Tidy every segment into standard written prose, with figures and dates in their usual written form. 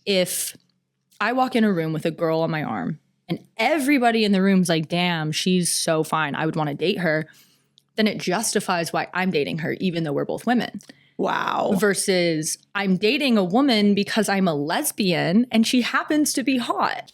if I walk in a room with a girl on my arm and everybody in the room's like, damn, she's so fine, I would want to date her, then it justifies why I'm dating her, even though we're both women. Wow. Versus I'm dating a woman because I'm a lesbian and she happens to be hot.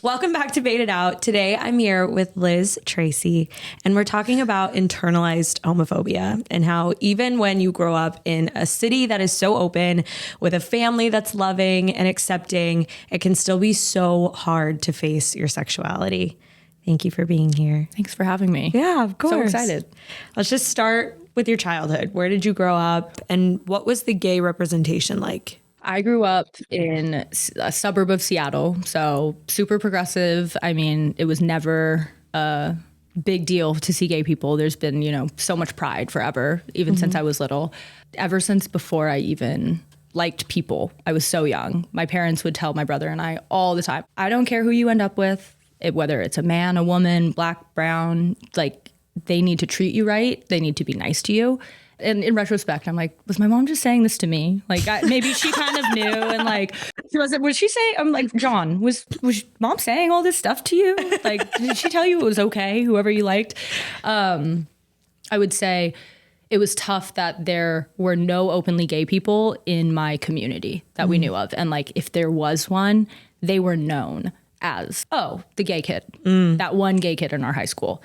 Welcome back to Bait It Out. Today I'm here with Liz Tracy, and we're talking about internalized homophobia and how even when you grow up in a city that is so open with a family that's loving and accepting, it can still be so hard to face your sexuality. Thank you for being here. Thanks for having me. Yeah, of course. So excited. Let's just start with your childhood. Where did you grow up and what was the gay representation like? I grew up in a suburb of Seattle, so super progressive. I mean, it was never a big deal to see gay people. There's been, so much pride forever, even since I was little. Ever since before I even liked people, I was so young. My parents would tell my brother and I all the time, I don't care who you end up with, whether it's a man, a woman, black, brown, like they need to treat you right. They need to be nice to you. And in retrospect, I'm like, was my mom just saying this to me? Like, maybe she kind of knew. And like, was she saying, I'm like, John, was mom saying all this stuff to you? Like, did she tell you it was okay, whoever you liked? I would say it was tough that there were no openly gay people in my community that we knew of. And like, if there was one, they were known as, the gay kid, that one gay kid in our high school.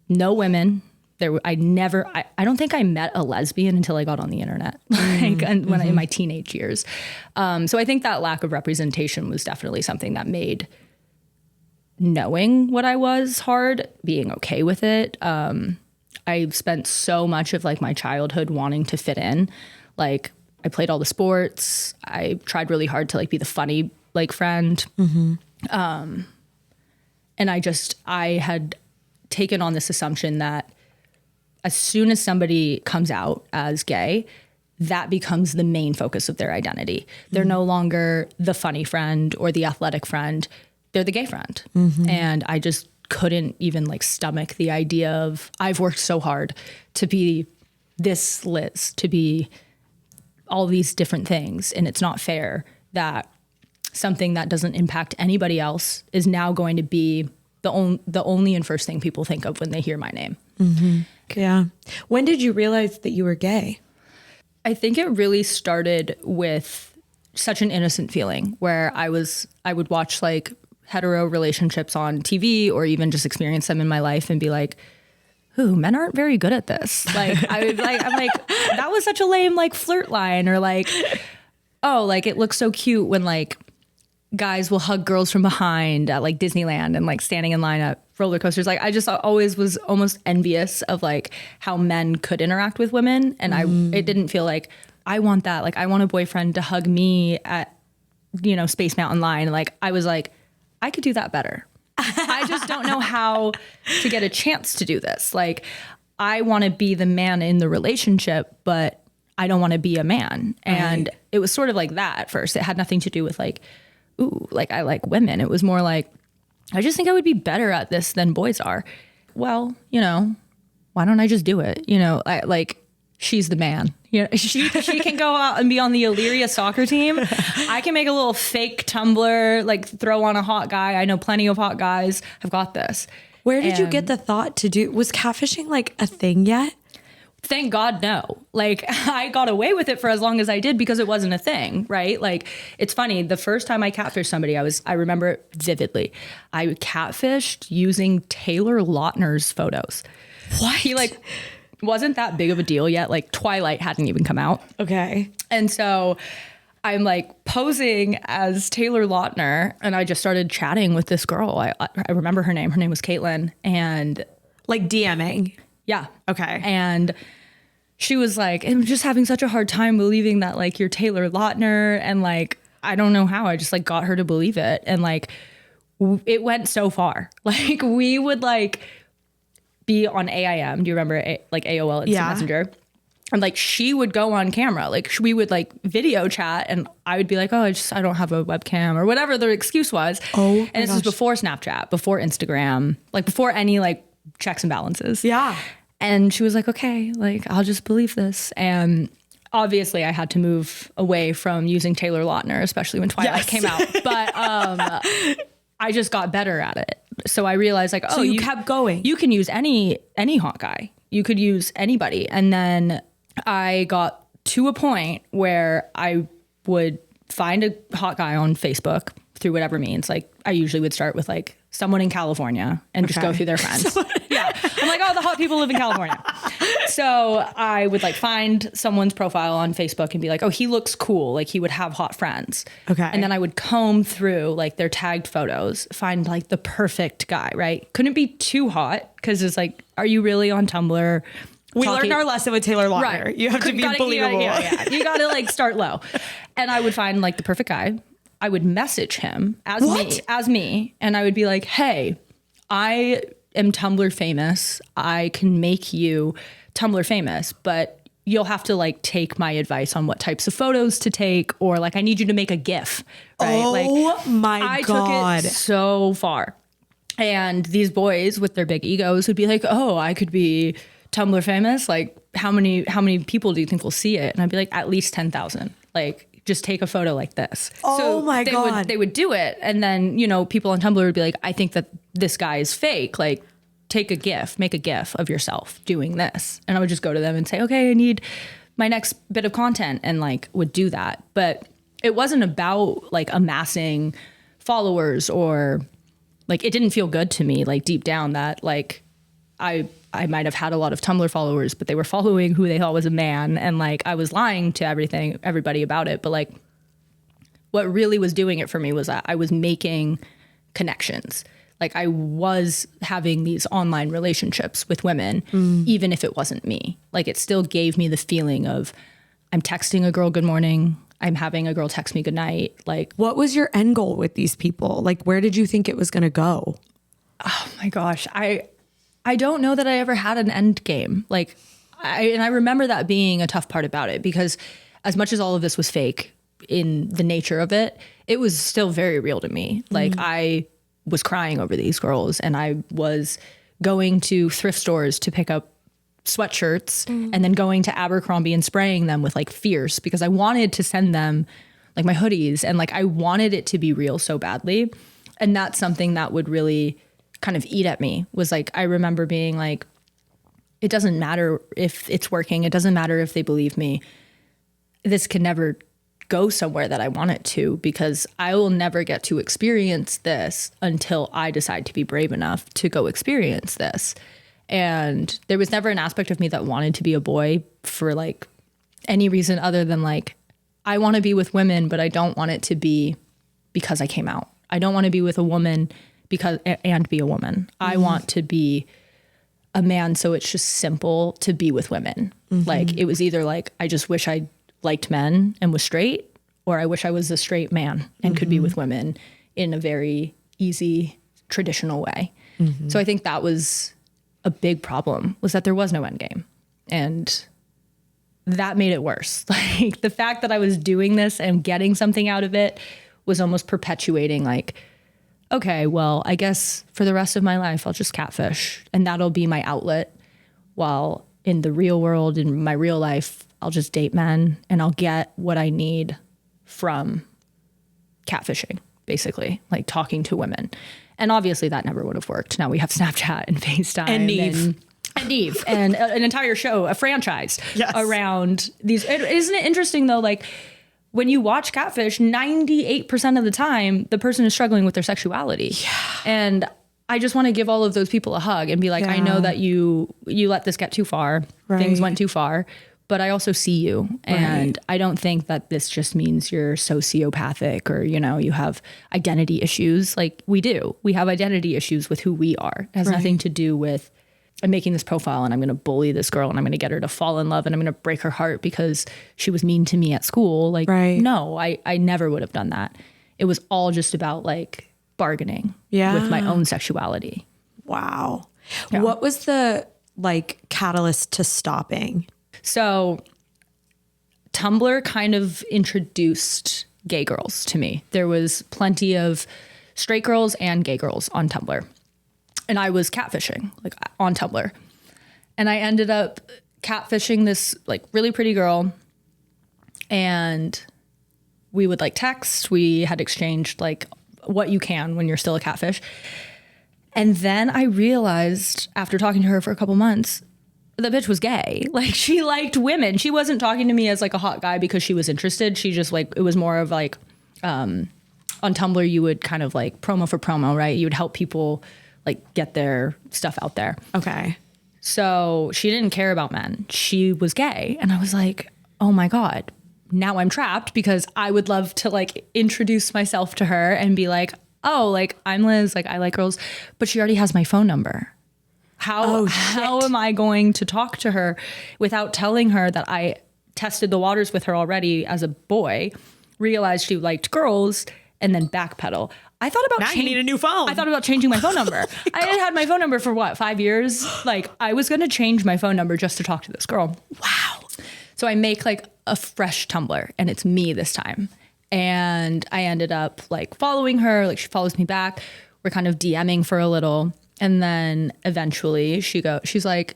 No women. I don't think I met a lesbian until I got on the internet, in my teenage years. So I think that lack of representation was definitely something that made knowing what I was hard, being okay with it. I spent so much of like my childhood wanting to fit in. Like I played all the sports. I tried really hard to like be the funny like friend. And I had taken on this assumption that as soon as somebody comes out as gay, that becomes the main focus of their identity. They're no longer the funny friend or the athletic friend. They're the gay friend. And I just couldn't even like stomach the idea of I've worked so hard to be this Liz, to be all these different things. And it's not fair that something that doesn't impact anybody else is now going to be the only and first thing people think of when they hear my name. Yeah. When did you realize that you were gay? I think it really started with such an innocent feeling where I would watch like hetero relationships on TV or even just experience them in my life and be like, ooh, men aren't very good at this. Like I'm like, that was such a lame like flirt line, or like, oh, like it looks so cute when like guys will hug girls from behind at like Disneyland and like standing in line at roller coasters. Like I just always was almost envious of like how men could interact with women. And it didn't feel like I want that. Like I want a boyfriend to hug me at, Space Mountain line. Like I was like, I could do that better. I just don't know how to get a chance to do this. Like I want to be the man in the relationship, but I don't want to be a man. And it was sort of like that at first. It had nothing to do with like, ooh, like I like women. It was more like, I just think I would be better at this than boys are. Well, why don't I just do it? She's the man. She can go out and be on the Illyria soccer team. I can make a little fake Tumblr, like throw on a hot guy. I know plenty of hot guys. I've got this. Where did you get the thought to do, was catfishing like a thing yet? Thank God, no. Like I got away with it for as long as I did because it wasn't a thing, right? Like it's funny. The first time I catfished somebody, I remember it vividly. I catfished using Taylor Lautner's photos. What? He like wasn't that big of a deal yet. Like Twilight hadn't even come out. Okay. And so I'm like posing as Taylor Lautner and I just started chatting with this girl. I remember her name. Her name was Caitlin. And like DMing. Yeah. Okay. And she was like, I'm just having such a hard time believing that like you're Taylor Lautner. And like, I don't know how I just like got her to believe it. And like, it went so far. Like we would like be on AIM. Do you remember like AOL Instant Messenger? And like, she would go on camera. Like we would like video chat and I would be like, oh, I don't have a webcam or whatever the excuse was. Oh, and this was before Snapchat, before Instagram, like before any like checks and balances. Yeah. And she was like, okay, like, I'll just believe this. And obviously I had to move away from using Taylor Lautner, especially when Twilight came out. But I just got better at it. So I realized like, so you kept going. You can use any hot guy. You could use anybody. And then I got to a point where I would find a hot guy on Facebook through whatever means. Like I usually would start with like someone in California and just go through their friends. Yeah. I'm like, oh, the hot people live in California. So I would like find someone's profile on Facebook and be like, oh, he looks cool. Like he would have hot friends. Okay. And then I would comb through like their tagged photos, find like the perfect guy, right? Couldn't be too hot because it's like, are you really on Tumblr? We learned our lesson with Taylor Lautner. Right. You have to be believable. You got to like start low. And I would find like the perfect guy. I would message him as me. And I would be like, hey, I am Tumblr famous. I can make you Tumblr famous, but you'll have to like take my advice on what types of photos to take, or like, I need you to make a GIF. Right? Oh like, my God. I took it so far. And these boys with their big egos would be like, oh, I could be Tumblr famous. Like how many people do you think will see it? And I'd be like, at least 10,000. Like, just take a photo like this. Oh my God. They would do it. And then, you know, people on Tumblr would be like, I think that this guy is fake. Like, take a GIF, make a GIF of yourself doing this. And I would just go to them and say, okay, I need my next bit of content, and like would do that. But it wasn't about like amassing followers, or like, it didn't feel good to me, like deep down, that like I might have had a lot of Tumblr followers, but they were following who they thought was a man. And like, I was lying to everybody about it. But like, what really was doing it for me was that I was making connections. Like I was having these online relationships with women, even if it wasn't me. Like it still gave me the feeling of I'm texting a girl good morning. I'm having a girl text me good night. Like, what was your end goal with these people? Like, where did you think it was going to go? Oh my gosh. I don't know that I ever had an end game. Like, I remember that being a tough part about it, because as much as all of this was fake in the nature of it, it was still very real to me. Like I was crying over these girls, and I was going to thrift stores to pick up sweatshirts and then going to Abercrombie and spraying them with like Fierce, because I wanted to send them like my hoodies, and like I wanted it to be real so badly. And that's something that would really kind of eat at me, was like, I remember being like, it doesn't matter if it's working. It doesn't matter if they believe me. This can never go somewhere that I want it to, because I will never get to experience this until I decide to be brave enough to go experience this. And there was never an aspect of me that wanted to be a boy for like any reason other than like, I want to be with women, but I don't want it to be because I came out. I don't want to be with a woman and be a woman. I want to be a man, so it's just simple to be with women. Like it was either like, I just wish I liked men and was straight, or I wish I was a straight man and could be with women in a very easy, traditional way. So I think that was a big problem, was that there was no end game. And that made it worse. Like the fact that I was doing this and getting something out of it was almost perpetuating like, okay, well, I guess for the rest of my life, I'll just catfish, and that'll be my outlet. While in the real world, in my real life, I'll just date men and I'll get what I need from catfishing, basically, like talking to women. And obviously that never would have worked. Now we have Snapchat and FaceTime and Eve and an entire show, a franchise around these. Isn't it interesting though? Like, when you watch catfish, 98% of the time, the person is struggling with their sexuality. Yeah. And I just want to give all of those people a hug and be like, I know that you let this get too far. Right. Things went too far, but I also see you. And I don't think that this just means you're sociopathic or, you know, you have identity issues. Like we do. We have identity issues with who we are. It has nothing to do with, I'm making this profile and I'm going to bully this girl and I'm going to get her to fall in love and I'm going to break her heart because she was mean to me at school. Like, no, I never would have done that. It was all just about like bargaining with my own sexuality. Wow. Yeah. What was the like catalyst to stopping? So Tumblr kind of introduced gay girls to me. There was plenty of straight girls and gay girls on Tumblr. And I was catfishing like on Tumblr. And I ended up catfishing this like really pretty girl, and we would like text. We had exchanged like what you can when you're still a catfish. And then I realized after talking to her for a couple months, the bitch was gay. Like, she liked women. She wasn't talking to me as like a hot guy because she was interested. She just like, it was more of like, on Tumblr, you would kind of like promo for promo, right? You would help people like get their stuff out there. Okay. So she didn't care about men. She was gay. And I was like, oh my God, now I'm trapped, because I would love to like introduce myself to her and be like, oh, like I'm Liz, like I like girls, but she already has my phone number. How am I going to talk to her without telling her that I tested the waters with her already as a boy, realized she liked girls, and then backpedal? I thought about you need a new phone. I thought about changing my phone number. I had had my phone number for what, 5 years? Like, I was going to change my phone number just to talk to this girl. Wow. So I make like a fresh Tumblr, and it's me this time. And I ended up like following her, like she follows me back. We're kind of DMing for a little. And then eventually she's like,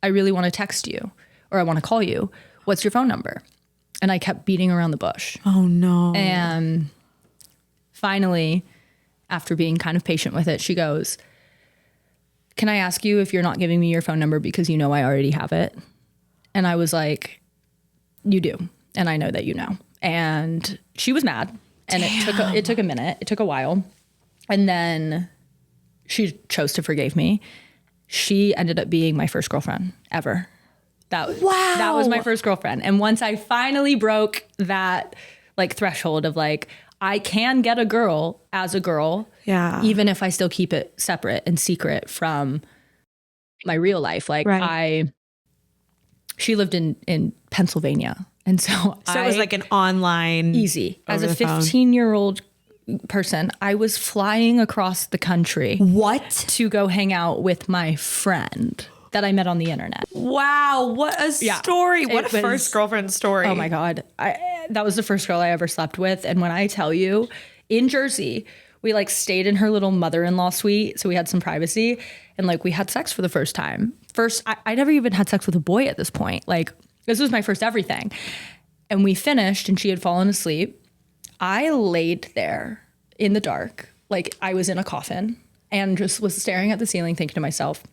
I really want to text you, or I want to call you. What's your phone number? And I kept beating around the bush. Oh no. And finally, after being kind of patient with it, she goes, can I ask you if you're not giving me your phone number because you know I already have it? And I was like, you do. And I know that you know. And she was mad, and it took a minute. It took a while. And then she chose to forgive me. She ended up being my first girlfriend ever. That was my first girlfriend. And once I finally broke that like threshold of like, I can get a girl as a girl, even if I still keep it separate and secret from my real life. Like she lived in Pennsylvania. And so it was like an online easy. As a 15-year-old person, I was flying across the country. What? To go hang out with my friend that I met on the internet. Wow, what a story. What a first girlfriend story. Oh my God. That was the first girl I ever slept with. And when I tell you, in Jersey, we like stayed in her little mother-in-law suite. So we had some privacy, and like we had sex for the first time. I never even had sex with a boy at this point. Like, this was my first everything. And we finished, and she had fallen asleep. I laid there in the dark, like I was in a coffin, and just was staring at the ceiling, thinking to myself,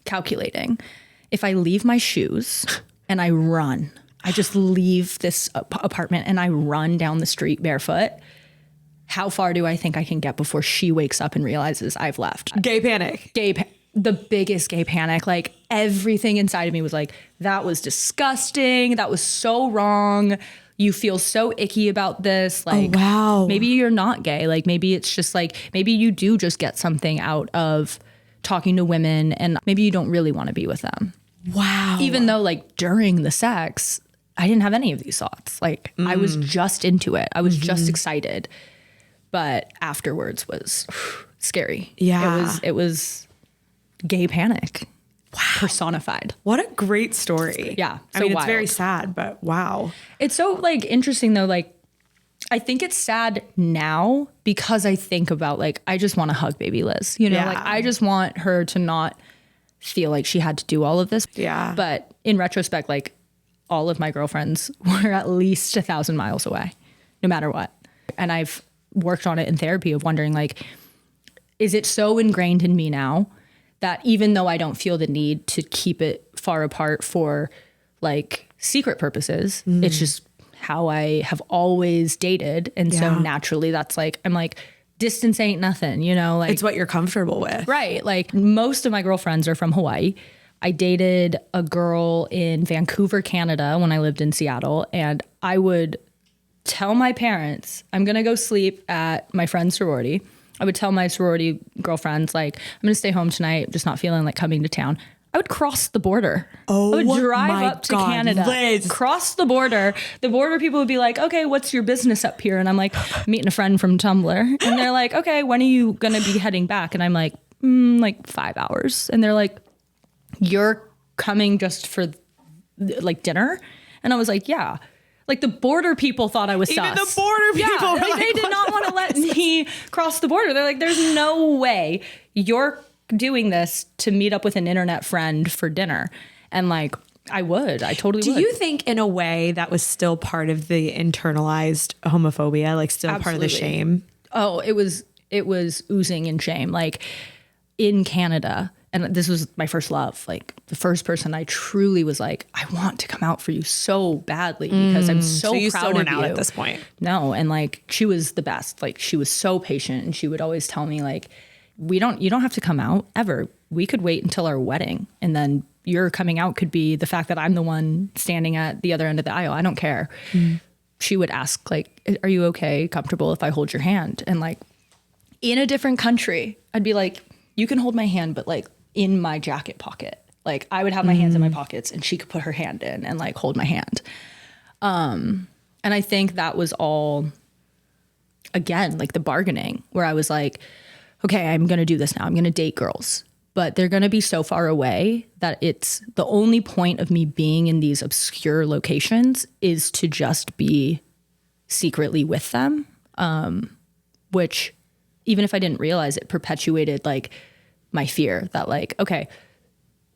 calculating, if I leave my shoes and I run, I just leave this apartment and I run down the street barefoot, how far do I think I can get before she wakes up and realizes I've left? Gay panic. The biggest gay panic. Like, everything inside of me was like, that was disgusting. That was so wrong. You feel so icky about this. Like, wow. Maybe you're not gay. Like, maybe it's just like, maybe you do just get something out of talking to women, and maybe you don't really want to be with them. Wow. Even though like during the sex, I didn't have any of these thoughts. Like, I was just into it. I was just excited. But afterwards was scary. Yeah. It was gay panic. Wow. Personified. What a great story. Yeah. I mean, it's very sad, but wow. It's so like interesting though. Like, I think it's sad now because I think about like, I just want to hug baby Liz, you know, like I just want her to not feel like she had to do all of this. Yeah. But in retrospect, like, all of my girlfriends were at least 1,000 miles away, no matter what. And I've worked on it in therapy of wondering like, is it so ingrained in me now that even though I don't feel the need to keep it far apart for like secret purposes, it's just how I have always dated. And so naturally that's like, I'm like, distance ain't nothing, you know, like it's what you're comfortable with. Right. Like, most of my girlfriends are from Hawaii. I dated a girl in Vancouver, Canada when I lived in Seattle. And I would tell my parents, I'm going to go sleep at my friend's sorority. I would tell my sorority girlfriends, like, I'm going to stay home tonight, just not feeling like coming to town. I would cross the border. Oh, I would drive up to Canada, Liz. cross the border. The border people would be like, okay, what's your business up here? And I'm like, meeting a friend from Tumblr. And they're like, okay, when are you going to be heading back? And I'm like, like 5 hours. And they're like, you're coming just for like dinner? And I was like, yeah. Like, the border people thought I was sus. Even the border people were like, they did not want to let me cross the border. They're like, there's no way you're doing this to meet up with an internet friend for dinner. And like, I totally would. Do you think in a way that was still part of the internalized homophobia, like still part of the shame? Oh, it was oozing in shame. Like in Canada, and this was my first love, like the first person I truly was like, I want to come out for you so badly because I'm so you proud still of weren't you. out at this point. No. And like, she was the best. Like she was so patient and she would always tell me like, you don't have to come out ever. We could wait until our wedding. And then your coming out could be the fact that I'm the one standing at the other end of the aisle. I don't care. She would ask like, are you okay, comfortable if I hold your hand? And like in a different country, I'd be like, you can hold my hand, but like in my jacket pocket. Like I would have my hands in my pockets and she could put her hand in and like hold my hand. And I think that was all, again, like the bargaining where I was like, okay, I'm going to do this now. I'm going to date girls, but they're going to be so far away that it's the only point of me being in these obscure locations is to just be secretly with them. Which even if I didn't realize it, perpetuated like my fear that like, okay,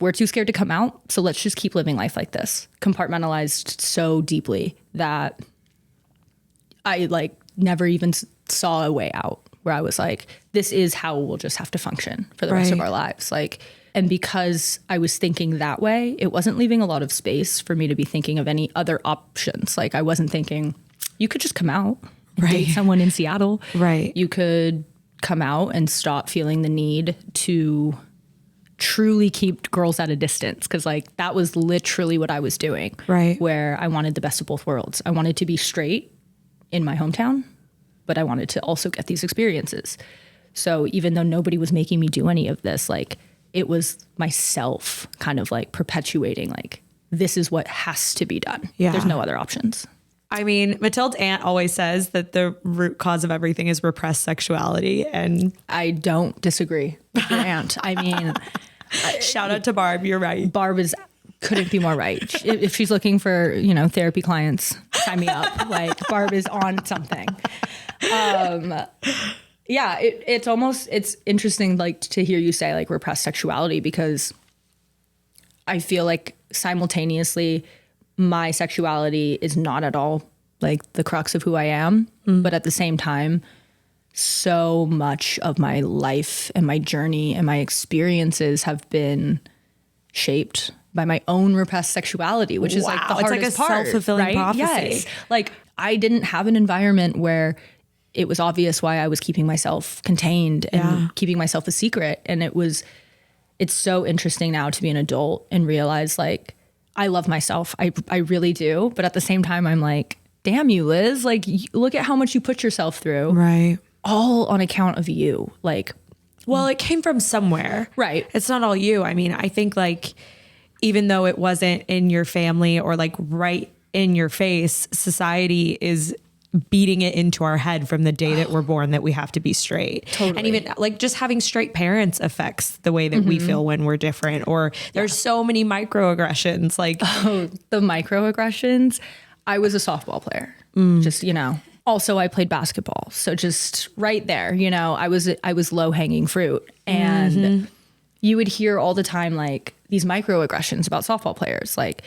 we're too scared to come out. So let's just keep living life like this, compartmentalized so deeply that I like never even saw a way out where I was like, this is how we'll just have to function for the rest of our lives. Like, and because I was thinking that way, it wasn't leaving a lot of space for me to be thinking of any other options. Like I wasn't thinking you could just come out and date someone in Seattle. Right. You could come out and stop feeling the need to truly keep girls at a distance. Cause like that was literally what I was doing. Right. Where I wanted the best of both worlds. I wanted to be straight in my hometown, but I wanted to also get these experiences. So even though nobody was making me do any of this, like it was myself kind of like perpetuating, like, this is what has to be done. Yeah. There's no other options. I mean, Matilda's aunt always says that the root cause of everything is repressed sexuality. And I don't disagree with your aunt. I mean, shout out to Barb. You're right. Barb couldn't be more right. If she's looking for, therapy clients, sign me up. Like Barb is on something. Yeah, it's interesting like to hear you say like repressed sexuality, because I feel like simultaneously my sexuality is not at all like the crux of who I am. But at the same time, so much of my life and my journey and my experiences have been shaped by my own repressed sexuality, which is like the hardest it's like a part, self-fulfilling right? prophecy. Yes. Like I didn't have an environment where it was obvious why I was keeping myself contained and keeping myself a secret. And it's so interesting now to be an adult and realize like, I love myself. I really do. But at the same time, I'm like, damn you, Liz, like look at how much you put yourself through. Right. All on account of you. Like, well, it came from somewhere. Right. It's not all you. I mean, I think like, even though it wasn't in your family or like right in your face, society is beating it into our head from the day that we're born that we have to be straight. Totally. And even like just having straight parents affects the way that we feel when we're different. Or there's so many microaggressions. Like the microaggressions. I was a softball player. Just, Also, I played basketball. So just right there, I was low hanging fruit. And you would hear all the time, like these microaggressions about softball players, like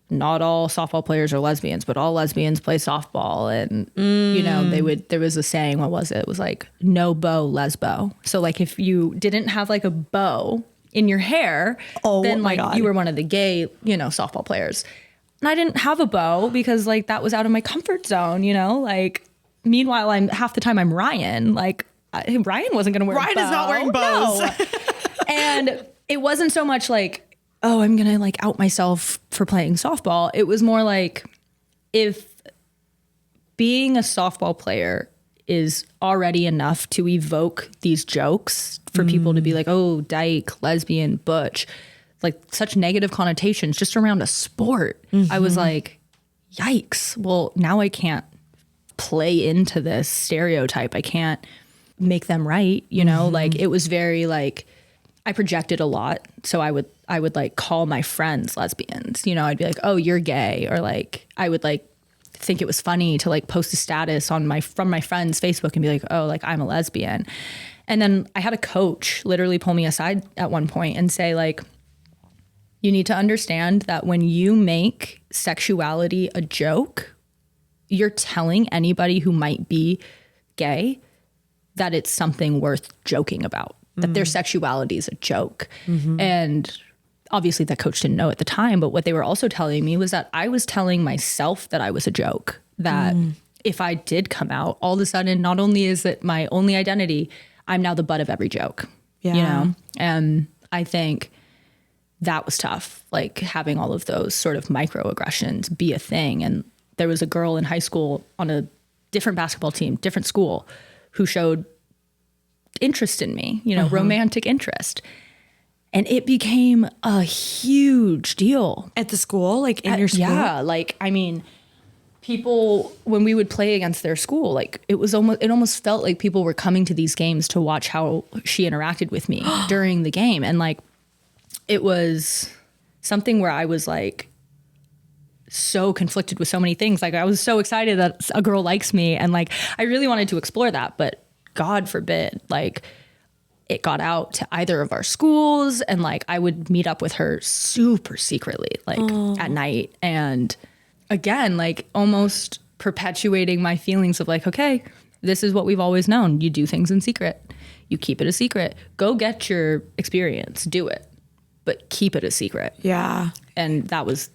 not all softball players are lesbians, but all lesbians play softball. And, there was a saying, what was it? It was like, no bow, lesbo. So like if you didn't have like a bow in your hair, then like you were one of the gay, softball players. And I didn't have a bow because like that was out of my comfort zone, like meanwhile, half the time I'm Ryan, like Ryan wasn't going to wear a bow. Ryan is not wearing bows. No. And it wasn't so much like, oh, I'm going to like out myself for playing softball. It was more like if being a softball player is already enough to evoke these jokes for people to be like, oh, dyke, lesbian, butch, like such negative connotations just around a sport. I was like, yikes. Well, now I can't play into this stereotype. I can't make them right. Like it was very like, I projected a lot. So I would like call my friends lesbians, I'd be like, oh, you're gay. Or like, I would like think it was funny to like post a status from my friend's Facebook and be like, oh, like I'm a lesbian. And then I had a coach literally pull me aside at one point and say, like, you need to understand that when you make sexuality a joke, you're telling anybody who might be gay that it's something worth joking about, that their sexuality is a joke. And obviously that coach didn't know at the time, but what they were also telling me was that I was telling myself that I was a joke, that if I did come out, all of a sudden, not only is it my only identity, I'm now the butt of every joke, you know? And I think that was tough, like having all of those sort of microaggressions be a thing. And there was a girl in high school on a different basketball team, different school, who showed interest in me, you know, romantic interest. And it became a huge deal. At the school, like in your school? Yeah, like, I mean, people, when we would play against their school, like it almost felt like people were coming to these games to watch how she interacted with me during the game. And like, it was something where I was like so conflicted with so many things. Like I was so excited that a girl likes me, and like I really wanted to explore that, but God forbid, like it got out to either of our schools, and like I would meet up with her super secretly, like at night. And again, like almost perpetuating my feelings of like, okay, this is what we've always known. You do things in secret. You keep it a secret. Go get your experience. Do it. But keep it a secret. Yeah. And that was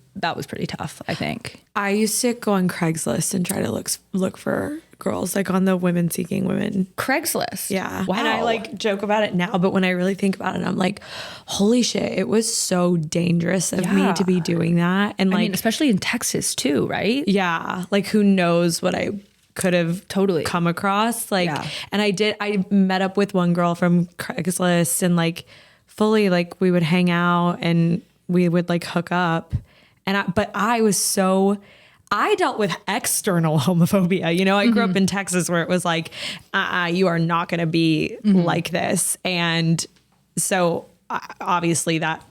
pretty tough, I think. I used to go on Craigslist and try to look for girls, like on the Women Seeking Women. Craigslist. Yeah. Wow. And I like joke about it now, but when I really think about it, I'm like, holy shit, it was so dangerous of me to be doing that. And like, I mean, especially in Texas too, right? Yeah. Like who knows what I could have totally come across. Like, and I met up with one girl from Craigslist, and like fully, like we would hang out and we would like hook up. But I dealt with external homophobia. You know, I grew up in Texas where it was like, you are not going to be like this. And so obviously that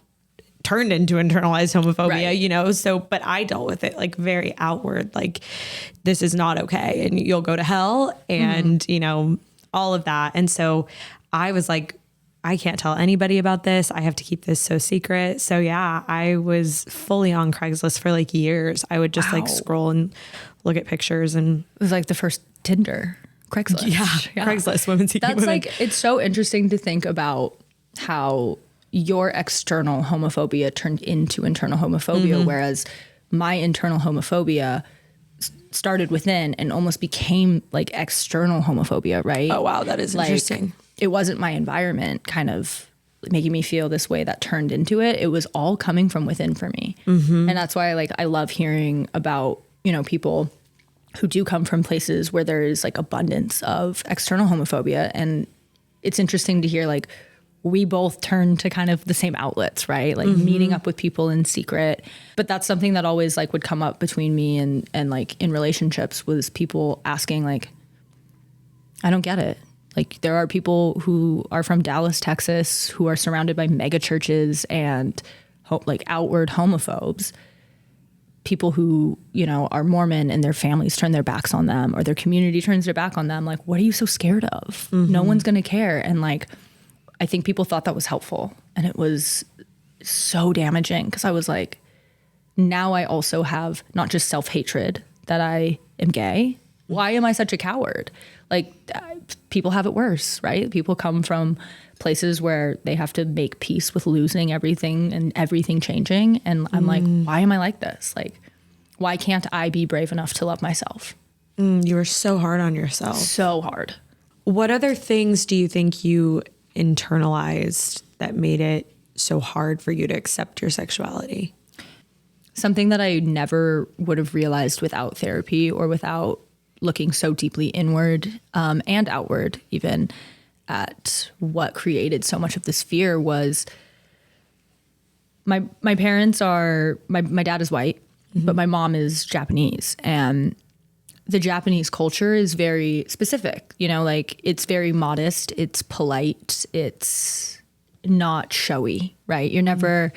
turned into internalized homophobia, you know? So, but I dealt with it like very outward, like this is not okay and you'll go to hell and, you know, all of that. And so I was like, I can't tell anybody about this. I have to keep this so secret. So yeah, I was fully on Craigslist for like years. I would just like scroll and look at pictures, and it was like the first Tinder. Craigslist. Yeah. Craigslist, Women Seeking Women. That's like, it's so interesting to think about how your external homophobia turned into internal homophobia, whereas my internal homophobia started within and almost became like external homophobia, right? Oh wow, that is like, interesting. It wasn't my environment kind of making me feel this way that turned into it. It was all coming from within for me. And that's why I love hearing about, you know, people who do come from places where there is like abundance of external homophobia. And it's interesting to hear like we both turn to kind of the same outlets, right? Like meeting up with people in secret. But that's something that always like would come up between me and like in relationships, was people asking like, I don't get it. Like there are people who are from Dallas, Texas, who are surrounded by mega churches and like outward homophobes. People who, you know, are Mormon and their families turn their backs on them, or their community turns their back on them. Like, what are you so scared of? No one's going to care. And like, I think people thought that was helpful, and it was so damaging, because I was like, now I also have not just self-hatred that I am gay. Why am I such a coward? Like people have it worse, right? People come from places where they have to make peace with losing everything and everything changing. And I'm like, why am I like this? Like, why can't I be brave enough to love myself? You were so hard on yourself. So hard. What other things do you think you internalized that made it so hard for you to accept your sexuality? Something that I never would have realized without therapy, or without looking so deeply inward and outward even at what created so much of this fear, was my parents are, my dad is white, but my mom is Japanese, and the Japanese culture is very specific, you know, like it's very modest, it's polite, it's not showy, right? You're never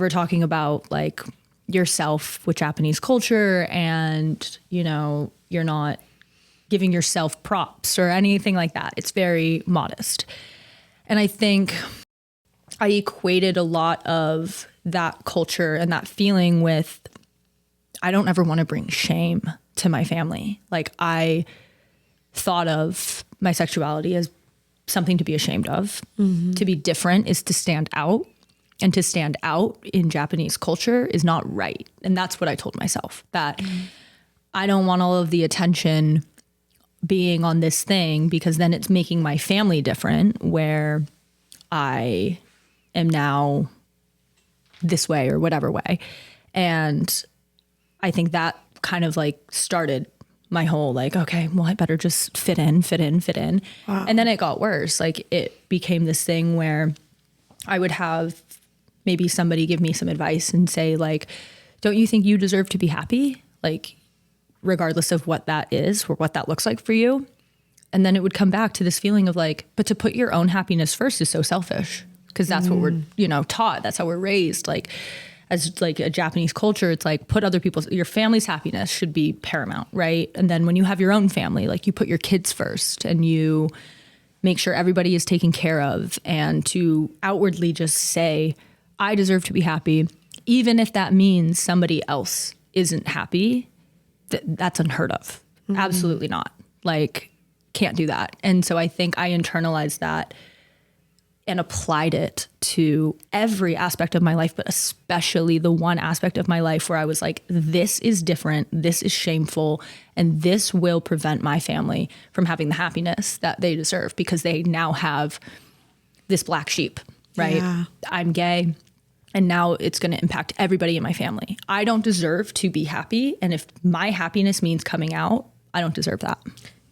talking about like yourself with Japanese culture, and, you know, you're not giving yourself props or anything like that. It's very modest. And I think I equated a lot of that culture and that feeling with, I don't ever want to bring shame to my family. Like, I thought of my sexuality as something to be ashamed of. To be different is to stand out. And to stand out in Japanese culture is not right. And that's what I told myself, that I don't want all of the attention being on this thing, because then it's making my family different, where I am now this way or whatever way. And I think that kind of like started my whole like, okay, well, I better just fit in. Wow. And then it got worse. Like, it became this thing where I would have maybe somebody give me some advice and say like, don't you think you deserve to be happy? Like, regardless of what that is or what that looks like for you. And then it would come back to this feeling of like, but to put your own happiness first is so selfish, because that's what we're, taught. That's how we're raised. Like, as like a Japanese culture, it's like, put other your family's happiness should be paramount, right? And then when you have your own family, like, you put your kids first and you make sure everybody is taken care of. And to outwardly just say, I deserve to be happy, even if that means somebody else isn't happy, that's unheard of. Absolutely not. Like, can't do that. And so I think I internalized that and applied it to every aspect of my life, but especially the one aspect of my life where I was like, this is different, this is shameful, and this will prevent my family from having the happiness that they deserve, because they now have this black sheep, right? Yeah. I'm gay, and now it's going to impact everybody in my family. I don't deserve to be happy, and if my happiness means coming out, I don't deserve that.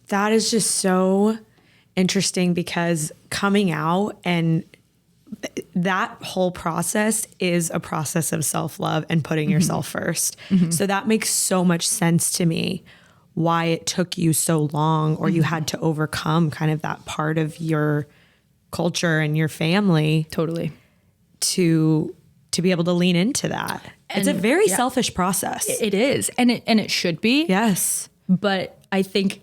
That is just so interesting, because coming out and that whole process is a process of self-love and putting yourself first. So that makes so much sense to me, why it took you so long, or you had to overcome kind of that part of your culture and your family. Totally. To be able to lean into that. And it's a very selfish process. It is. And it should be. Yes. But I think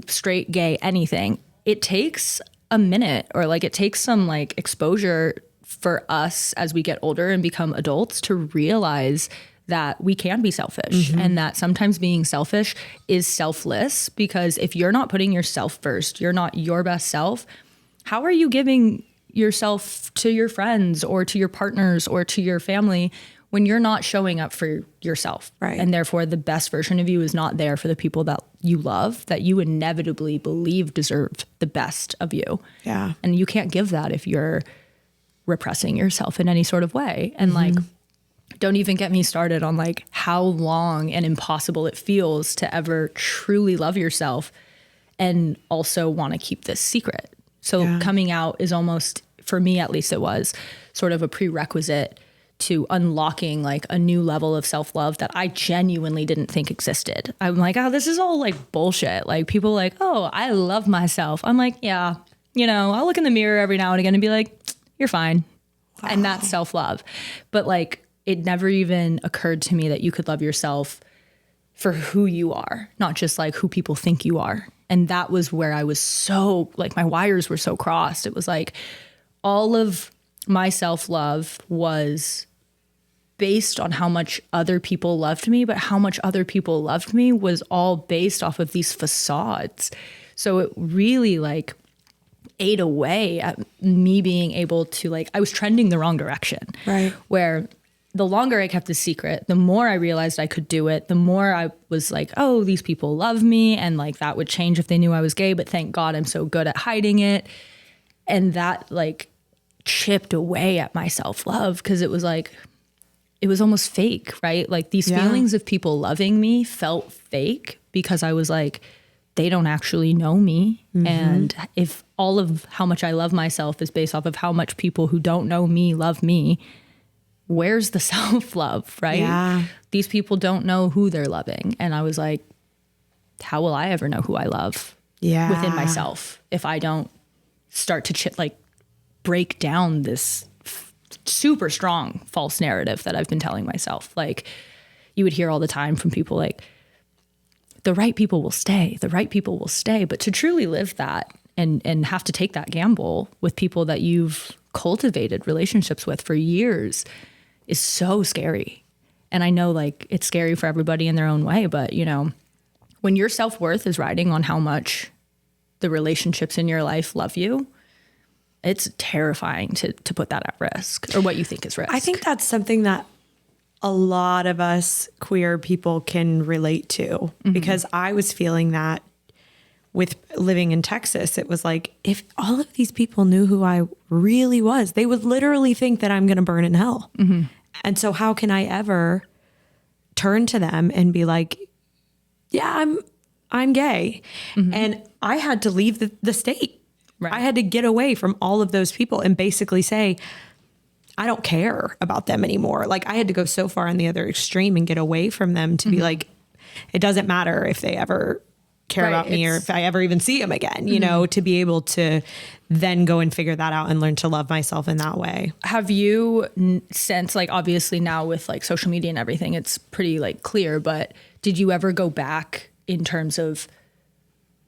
straight, gay, anything, it takes a minute, or like it takes some like exposure for us as we get older and become adults to realize that we can be selfish, and that sometimes being selfish is selfless, because if you're not putting yourself first, you're not your best self, how are you giving yourself to your friends or to your partners or to your family when you're not showing up for yourself? Right. And therefore the best version of you is not there for the people that you love, that you inevitably believe deserve the best of you. Yeah. And you can't give that if you're repressing yourself in any sort of way. And like, don't even get me started on like how long and impossible it feels to ever truly love yourself and also want to keep this secret. So coming out is almost, for me at least, it was sort of a prerequisite to unlocking like a new level of self-love that I genuinely didn't think existed. I'm like, oh, this is all like bullshit. Like, people like, oh, I love myself. I'm like, yeah, I'll look in the mirror every now and again and be like, you're fine. Wow. And that's self-love. But like, it never even occurred to me that you could love yourself for who you are, not just like who people think you are. And that was where I was so like, my wires were so crossed. It was like all of my self-love was based on how much other people loved me, but how much other people loved me was all based off of these facades. So it really like ate away at me being able to like, I was trending the wrong direction. Right. Where the longer I kept the secret, the more I realized I could do it, the more I was like, oh, these people love me. And like, that would change if they knew I was gay, but thank God I'm so good at hiding it. And that like chipped away at my self-love, because it was like, it was almost fake, right? Like these feelings of people loving me felt fake, because I was like, they don't actually know me. And if all of how much I love myself is based off of how much people who don't know me love me, where's the self-love, right? Yeah. These people don't know who they're loving. And I was like, how will I ever know who I love within myself if I don't start to break down this super strong false narrative that I've been telling myself? Like, you would hear all the time from people like, the right people will stay. The right people will stay. But to truly live that and have to take that gamble with people that you've cultivated relationships with for years is so scary. And I know like it's scary for everybody in their own way, but you know, when your self-worth is riding on how much the relationships in your life love you, it's terrifying to put that at risk, or what you think is risk. I think that's something that a lot of us queer people can relate to, because I was feeling that with living in Texas. It was like, if all of these people knew who I really was, they would literally think that I'm going to burn in hell. And so how can I ever turn to them and be like, yeah, I'm gay. And I had to leave the state. Right. I had to get away from all of those people and basically say, I don't care about them anymore. Like I had to go so far on the other extreme and get away from them to be like, it doesn't matter if they ever care about me or if I ever even see them again, you know, to be able to then go and figure that out and learn to love myself in that way. Have you, since like obviously now with like social media and everything, it's pretty like clear, but did you ever go back in terms of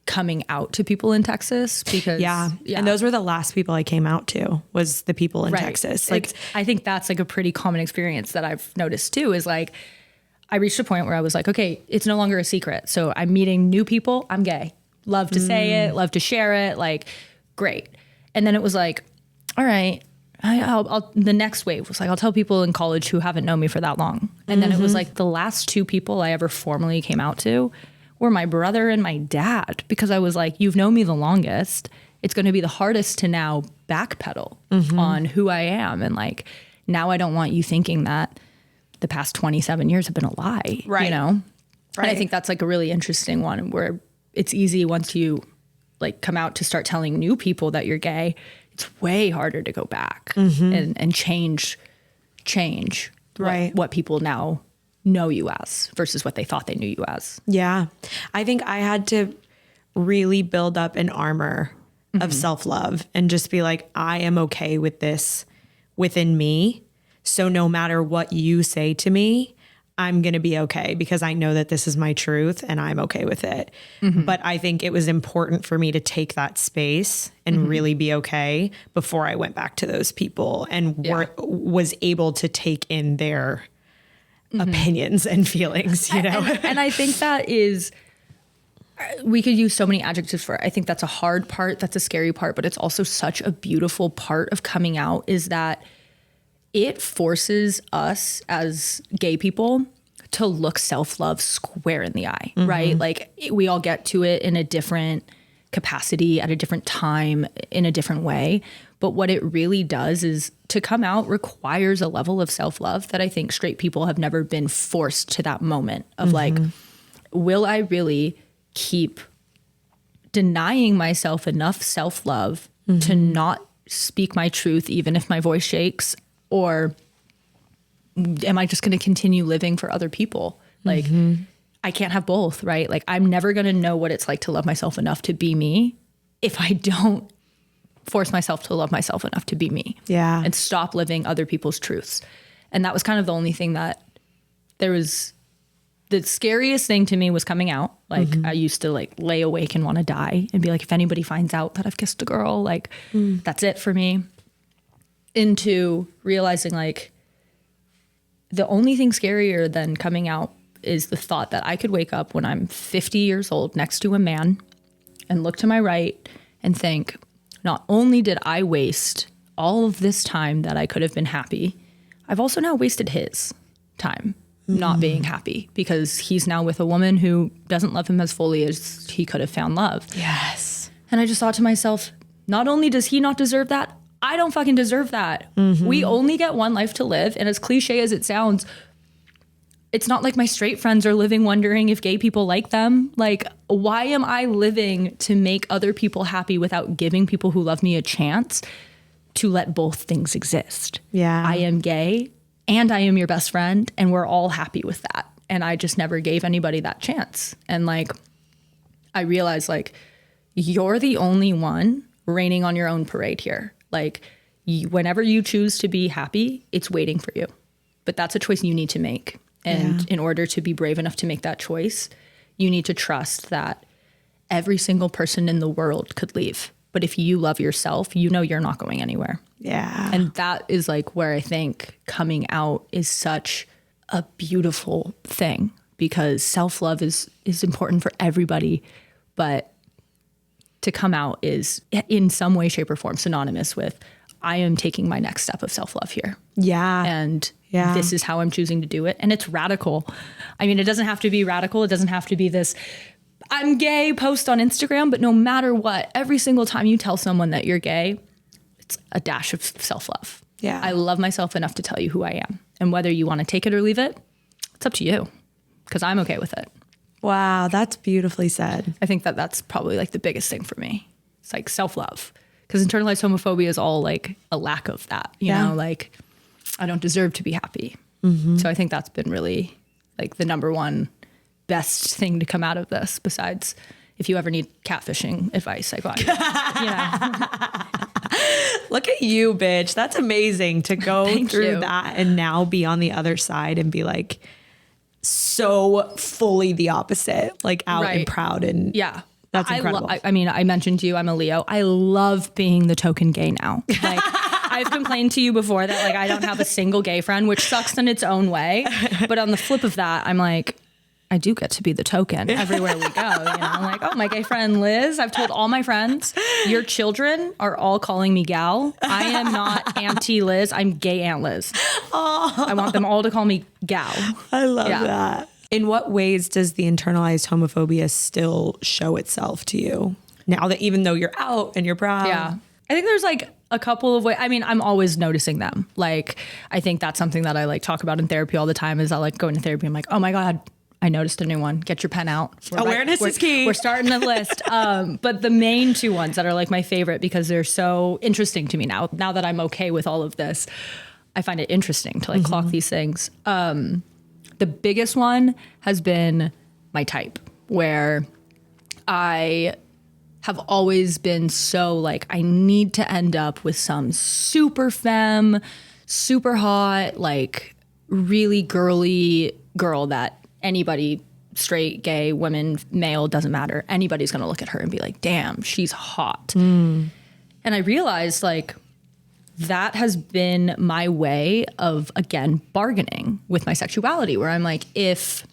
coming out to people in Texas? Because yeah. And those were the last people I came out to, was the people in Texas. Like, I think that's like a pretty common experience that I've noticed too, is like, I reached a point where I was like, okay, it's no longer a secret. So I'm meeting new people. I'm gay. Love to say it, love to share it. Like, great. And then it was like, all right, I'll the next wave was like, I'll tell people in college who haven't known me for that long. And then it was like the last two people I ever formally came out to were my brother and my dad, because I was like, you've known me the longest. It's going to be the hardest to now backpedal on who I am. And like, now I don't want you thinking that the past 27 years have been a lie, you know? And I think that's like a really interesting one, where it's easy once you like come out to start telling new people that you're gay, it's way harder to go back and change what people now know you as versus what they thought they knew you as. Yeah. I think I had to really build up an armor of self-love and just be like, I am okay with this within me. So no matter what you say to me, I'm going to be okay, because I know that this is my truth and I'm okay with it. But I think it was important for me to take that space and really be okay before I went back to those people and was able to take in their opinions and feelings, you know? And I think that is, we could use so many adjectives for it. I think that's a hard part. That's a scary part, but it's also such a beautiful part of coming out, is that it forces us as gay people to look self-love square in the eye, right? Like we all get to it in a different capacity at a different time in a different way. But what it really does is to come out requires a level of self-love that I think straight people have never been forced to that moment of like, will I really keep denying myself enough self-love to not speak my truth, even if my voice shakes? Or am I just going to continue living for other people? Like, I can't have both, right? Like, I'm never going to know what it's like to love myself enough to be me if I don't force myself to love myself enough to be me. Yeah. And stop living other people's truths. And that was kind of the only thing that there was. The scariest thing to me was coming out. Like, I used to like lay awake and want to die and be like, if anybody finds out that I've kissed a girl, like, that's it for me. Into realizing like the only thing scarier than coming out is the thought that I could wake up when I'm 50 years old next to a man and look to my right and think, not only did I waste all of this time that I could have been happy, I've also now wasted his time not being happy, because he's now with a woman who doesn't love him as fully as he could have found love. Yes. And I just thought to myself, not only does he not deserve that, I don't fucking deserve that. We only get one life to live. And as cliche as it sounds, it's not like my straight friends are living wondering if gay people like them. Like, why am I living to make other people happy without giving people who love me a chance to let both things exist? Yeah. I am gay and I am your best friend, and we're all happy with that. And I just never gave anybody that chance. And like, I realized like, you're the only one raining on your own parade here. Like, whenever you choose to be happy, it's waiting for you. But that's a choice you need to make. And in order to be brave enough to make that choice, you need to trust that every single person in the world could leave. But if you love yourself, you know you're not going anywhere. Yeah. And that is like where I think coming out is such a beautiful thing, because self-love is important for everybody. But to come out is in some way, shape, or form synonymous with, I am taking my next step of self-love here. Yeah. And this is how I'm choosing to do it. And it's radical. I mean, it doesn't have to be radical. It doesn't have to be this I'm gay post on Instagram, but no matter what, every single time you tell someone that you're gay, it's a dash of self-love. Yeah. I love myself enough to tell you who I am. And whether you want to take it or leave it, it's up to you, because I'm okay with it. Wow, that's beautifully said. I think that that's probably like the biggest thing for me. It's like self-love, because internalized homophobia is all like a lack of that, you know, like I don't deserve to be happy. So I think that's been really like the number one best thing to come out of this, besides if you ever need catfishing advice, I got you. You know? Look at you, bitch. That's amazing to go through that and now be on the other side and be like so fully the opposite, like out and proud. And that's incredible. I mean, I mentioned to you, I'm a Leo. I love being the token gay now. Like I've complained to you before that like I don't have a single gay friend, which sucks in its own way. But on the flip of that, I'm like, I do get to be the token everywhere we go. You know, I'm like, oh, my gay friend Liz. I've told all my friends, your children are all calling me gal. I am not Auntie Liz. I'm gay Aunt Liz. Oh. I want them all to call me gal. I love that. In what ways does the internalized homophobia still show itself to you now that even though you're out and you're proud? Yeah. I think there's like a couple of ways. I mean, I'm always noticing them. Like, I think that's something that I like talk about in therapy all the time is I like go into therapy. I'm like, oh my God, I noticed a new one. Get your pen out. Awareness is key. We're starting the list. But the main two ones that are like my favorite because they're so interesting to me now that I'm okay with all of this, I find it interesting to like clock these things. The biggest one has been my type, where I have always been so like, I need to end up with some super femme, super hot, like really girly girl that anybody, straight, gay, women, male, doesn't matter. Anybody's going to look at her and be like, damn, she's hot. And I realized like that has been my way of, again, bargaining with my sexuality, where I'm like, if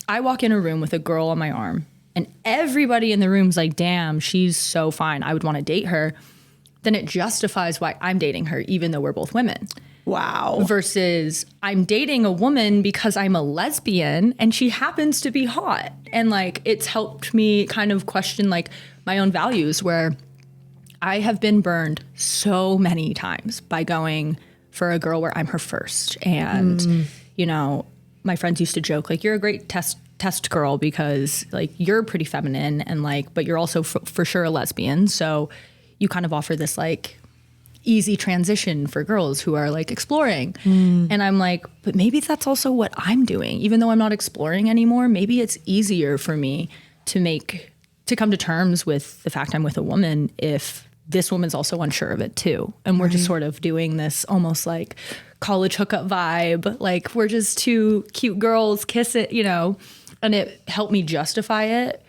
I walk in a room with a girl on my arm and everybody in the room's like, damn, she's so fine, I would want to date her, then it justifies why I'm dating her, even though we're both women. Wow. Versus I'm dating a woman because I'm a lesbian and she happens to be hot. And like, it's helped me kind of question like my own values, where I have been burned so many times by going for a girl where I'm her first. And, you know, my friends used to joke like, you're a great test girl because like you're pretty feminine and like, but you're also for sure a lesbian. So you kind of offer this like easy transition for girls who are like exploring. And I'm like, but maybe that's also what I'm doing. Even though I'm not exploring anymore, maybe it's easier for me to come to terms with the fact I'm with a woman if this woman's also unsure of it too. And we're just sort of doing this almost like college hookup vibe. Like we're just two cute girls kiss it, you know, and it helped me justify it.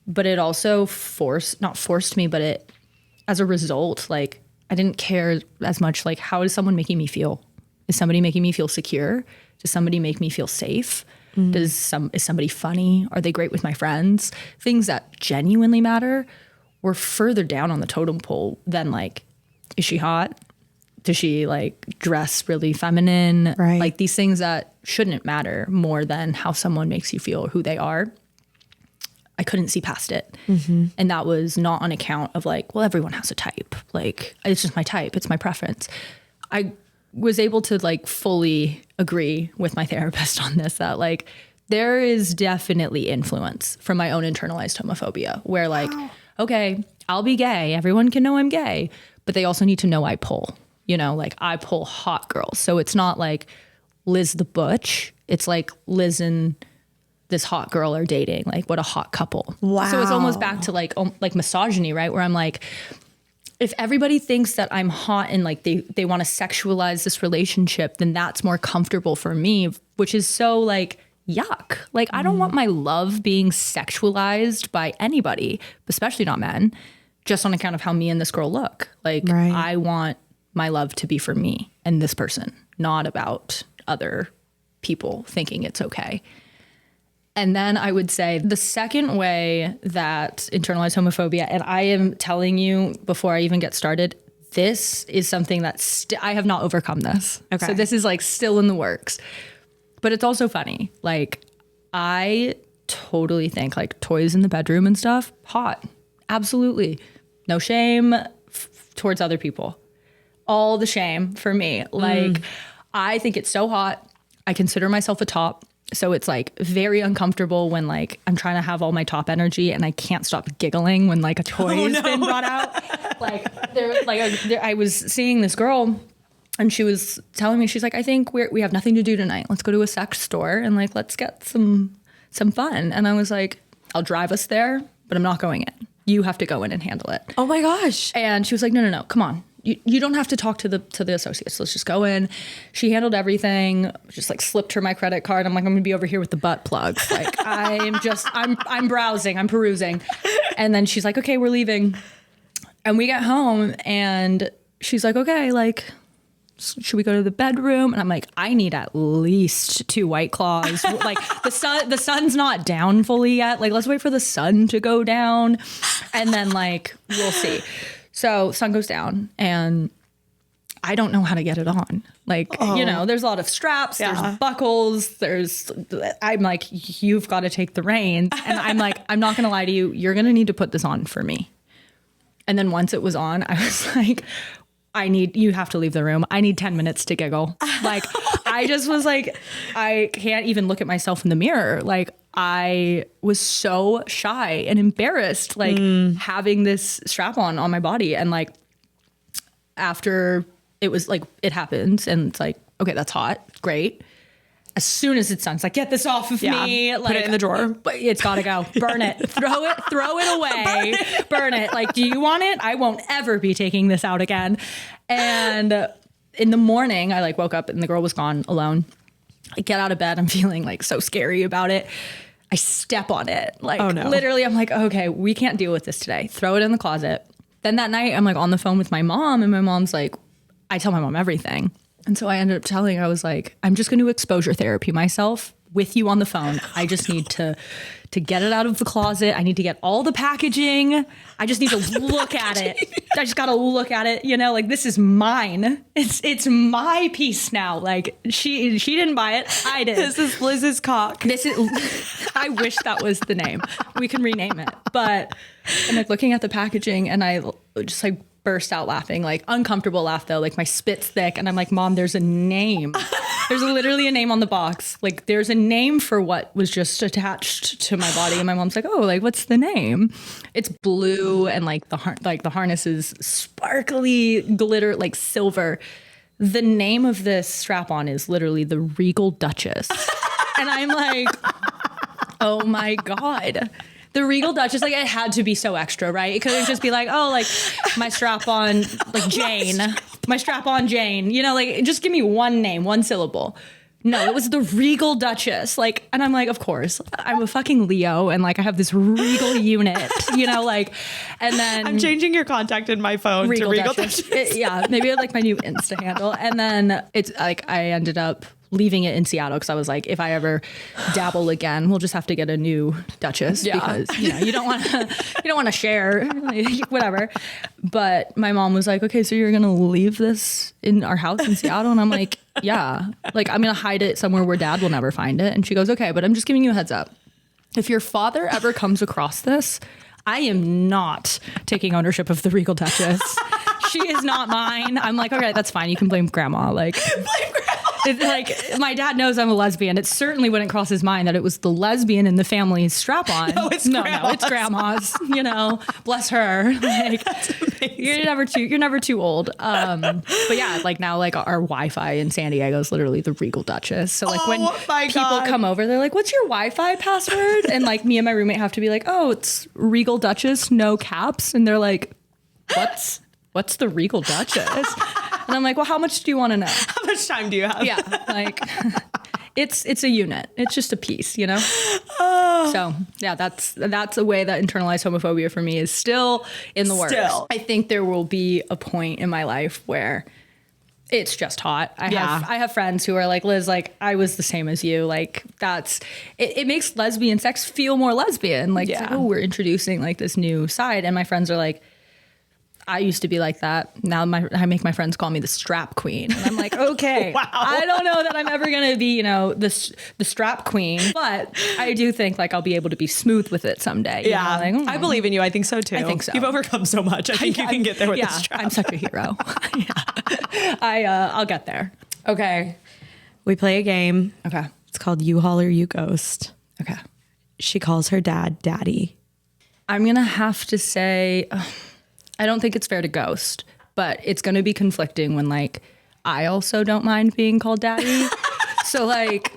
But it also not forced me, but it, as a result, like I didn't care as much. Like, how is someone making me feel? Is somebody making me feel secure? Does somebody make me feel safe? Is somebody funny? Are they great with my friends? Things that genuinely matter were further down on the totem pole than like, is she hot? Does she like dress really feminine? Right. Like these things that shouldn't matter more than how someone makes you feel or who they are. I couldn't see past it. And that was not on account of like, well, everyone has a type. Like, it's just my type. It's my preference. I was able to like fully agree with my therapist on this, that like, there is definitely influence from my own internalized homophobia where like, okay, I'll be gay. Everyone can know I'm gay, but they also need to know I pull, you know, like I pull hot girls. So it's not like Liz the butch. It's like Liz and this hot girl are dating, like what a hot couple. Wow. So it's almost back to like misogyny, right? Where I'm like, if everybody thinks that I'm hot and like they want to sexualize this relationship, then that's more comfortable for me, which is so like yuck. Like, I don't want my love being sexualized by anybody, especially not men, just on account of how me and this girl look. Like, I want my love to be for me and this person, not about other people thinking it's okay. And then I would say the second way that internalized homophobia, and I am telling you before I even get started, this is something that I have not overcome this. Okay. So this is like still in the works, but it's also funny. Like, I totally think like toys in the bedroom and stuff, hot. Absolutely. No shame towards other people. All the shame for me. Like, I think it's so hot. I consider myself a top. So it's like very uncomfortable when like I'm trying to have all my top energy and I can't stop giggling when like a toy has been brought out. I was seeing this girl and she was telling me, she's like, I think we have nothing to do tonight. Let's go to a sex store and like, let's get some fun. And I was like, I'll drive us there, but I'm not going in. You have to go in and handle it. Oh my gosh. And she was like, no, come on. You don't have to talk to the associates. Let's just go in. She handled everything. Just like slipped her my credit card. I'm like, I'm gonna be over here with the butt plugs. Like I'm browsing, I'm perusing. And then she's like, okay, we're leaving. And we get home and she's like, okay, like, should we go to the bedroom? And I'm like, I need at least 2 White Claws. Like the sun's not down fully yet. Like, let's wait for the sun to go down. And then like, we'll see. So sun goes down and I don't know how to get it on. Like, you know, there's a lot of straps, there's buckles, I'm like, you've got to take the reins. And I'm like, I'm not going to lie to you. You're going to need to put this on for me. And then once it was on, I was like, you have to leave the room. I need 10 minutes to giggle. Like, I just was like, I can't even look at myself in the mirror. Like, I was so shy and embarrassed, like having this strap on my body. And like, after it was like, it happens and it's like, okay, that's hot. Great. As soon as it's done, it's like, get this off of me. Like, put it in the drawer. But it's gotta go. Burn it. Throw it away. Burn it. Like, do you want it? I won't ever be taking this out again. And in the morning, I like woke up and the girl was gone alone. I get out of bed. I'm feeling like so scary about it. I step on it. Like, literally, I'm like, okay, we can't deal with this today. Throw it in the closet. Then that night, I'm like on the phone with my mom and my mom's like, I tell my mom everything. And so I ended up telling her, I was like, I'm just going to exposure therapy myself with you on the phone. I just need to get it out of the closet. I need to get all the packaging. I just need to look at it. I just got to look at it. You know, like, this is mine. It's my piece now. Like, she didn't buy it. I did. This is Liz's cock. I wish that was the name. We can rename it. But I'm like looking at the packaging and I just like burst out laughing, like uncomfortable laugh though, like my spit's thick. And I'm like, Mom, there's a name. There's literally a name on the box. Like, there's a name for what was just attached to my body. And my mom's like, oh, like, what's the name? It's blue and like the harness is sparkly glitter, like silver. The name of this strap-on is literally the Regal Duchess. And I'm like, oh my God. The Regal Duchess, like, it had to be so extra, right? It couldn't just be like, oh, like, my strap-on, like, Jane. My strap-on Jane. You know, like, just give me one name, one syllable. No, it was the Regal Duchess. Like, and I'm like, of course, I'm a fucking Leo, and, like, I have this Regal unit, you know, like, and then... I'm changing your contact in my phone to Regal Duchess. Yeah, maybe like my new Insta handle. And then it's, like, I ended up leaving it in Seattle because I was like, if I ever dabble again, we'll just have to get a new Duchess because, you know, you don't want to share, whatever. But my mom was like, okay, so you're going to leave this in our house in Seattle? And I'm like, yeah, like, I'm going to hide it somewhere where Dad will never find it. And she goes, okay, but I'm just giving you a heads up. If your father ever comes across this, I am not taking ownership of the Regal Duchess. She is not mine. I'm like, okay, that's fine. You can blame Grandma. Like, it's like, my dad knows I'm a lesbian. It certainly wouldn't cross his mind that it was the lesbian in the family's strap-on. No, it's Grandma's. You know, bless her. Like, you're never too old. But yeah, like now, like our Wi-Fi in San Diego is literally the Regal Duchess. So like when people come over, they're like, "What's your Wi-Fi password?" And like me and my roommate have to be like, "Oh, it's Regal Duchess, no caps." And they're like, "What's the Regal Duchess?" And I'm like, well, how much do you want to know? How much time do you have? Yeah, like it's a unit. It's just a piece, you know? So yeah, that's a way that internalized homophobia for me is still in the works. I think there will be a point in my life where it's just hot. I have friends who are like, Liz, like I was the same as you. Like it makes lesbian sex feel more lesbian. Like, it's like, oh, we're introducing like this new side. And my friends are like, I used to be like that. Now I make my friends call me the strap queen. And I'm like, okay, wow. I don't know that I'm ever going to be, the strap queen, but I do think like I'll be able to be smooth with it someday. Yeah. Like, I believe in you. I think so too. I think so. You've overcome so much. I think you can get there with the strap. I'm such a hero. I'll get there. Okay. We play a game. Okay. It's called You Haul or You Ghost. Okay. She calls her dad daddy. I'm going to have to say, I don't think it's fair to ghost, but it's going to be conflicting when like I also don't mind being called daddy. So like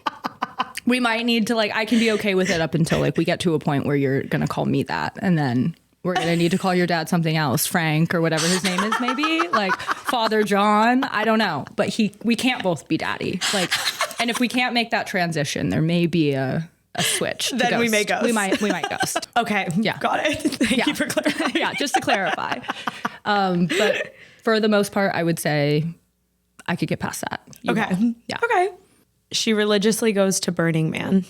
we might need to like, I can be okay with it up until like we get to a point where you're going to call me that. And then we're going to need to call your dad something else, Frank or whatever his name is, maybe like Father John. I don't know, but we can't both be daddy. Like, and if we can't make that transition, there may be a switch. Then we may ghost. We might ghost. Okay. Yeah. Got it. Thank you for clarifying. Yeah. Just to clarify. But for the most part, I would say I could get past that. Okay. Yeah. Okay. She religiously goes to Burning Man.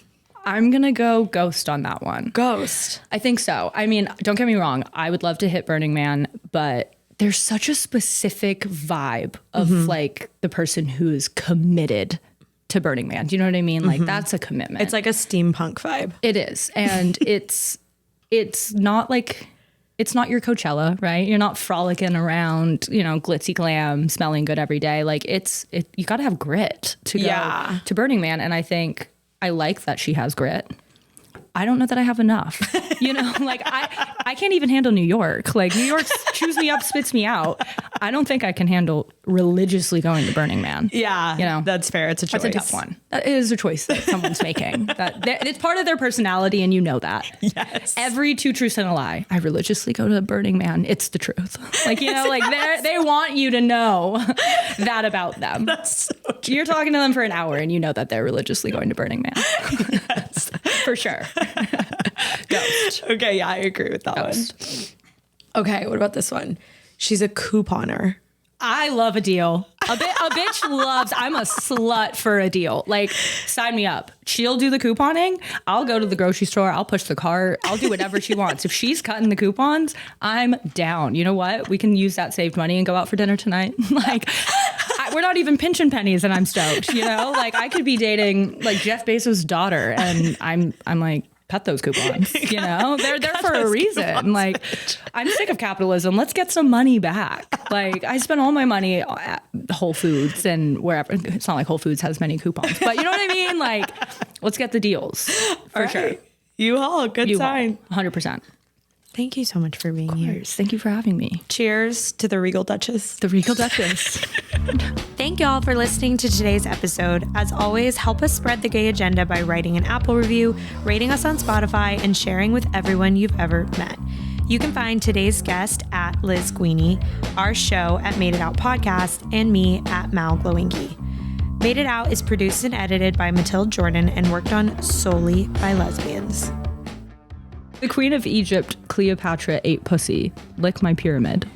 I'm going to go ghost on that one. Ghost. I think so. I mean, don't get me wrong. I would love to hit Burning Man, but there's such a specific vibe of like the person who is committed to Burning Man. Do you know what I mean? Like that's a commitment. It's like a steampunk vibe. It is. And it's not like, it's not your Coachella, right? You're not frolicking around, glitzy glam, smelling good every day. Like you got to have grit to go to Burning Man. And I think I like that she has grit. I don't know that I have enough, like I can't even handle New York. Like New York chews me up, spits me out. I don't think I can handle religiously going to Burning Man. Yeah. That's fair. It's a choice. That's a tough one. That is a choice that someone's making. It's part of their personality and you know that. Yes. Every two truths and a lie. I religiously go to Burning Man. It's the truth. Like, like they want you to know that about them. That's so true. You're talking to them for an hour and you know that they're religiously going to Burning Man. Yes. For sure. Ghost. Okay, yeah, I agree with that Ghost. one. Okay, what about this one? She's a couponer. I love a deal. A bitch loves, I'm a slut for a deal. Like, sign me up. She'll do the couponing. I'll go to the grocery store. I'll push the cart. I'll do whatever she wants. If she's cutting the coupons, I'm down. You know what? We can use that saved money and go out for dinner tonight. Like, we're not even pinching pennies and I'm stoked, Like, I could be dating like Jeff Bezos' daughter and I'm like, cut those coupons, they're there for a reason. Coupons, like, I'm sick of capitalism. Let's get some money back. Like, I spend all my money at Whole Foods and wherever. It's not like Whole Foods has many coupons, but you know what I mean? Like, let's get the deals for sure. U-Haul, good sign. 100%. Thank you so much for being here. Thank you for having me. Cheers to the Regal Duchess. The Regal Duchess. Thank y'all for listening to today's episode. As always, help us spread the gay agenda by writing an Apple review, rating us on Spotify, and sharing with everyone you've ever met. You can find today's guest at Liz Guini, our show at Made It Out Podcast, and me at Mal Glowinky. Made It Out is produced and edited by Matilde Jordan and worked on solely by lesbians. The Queen of Egypt, Cleopatra, ate pussy. Lick my pyramid.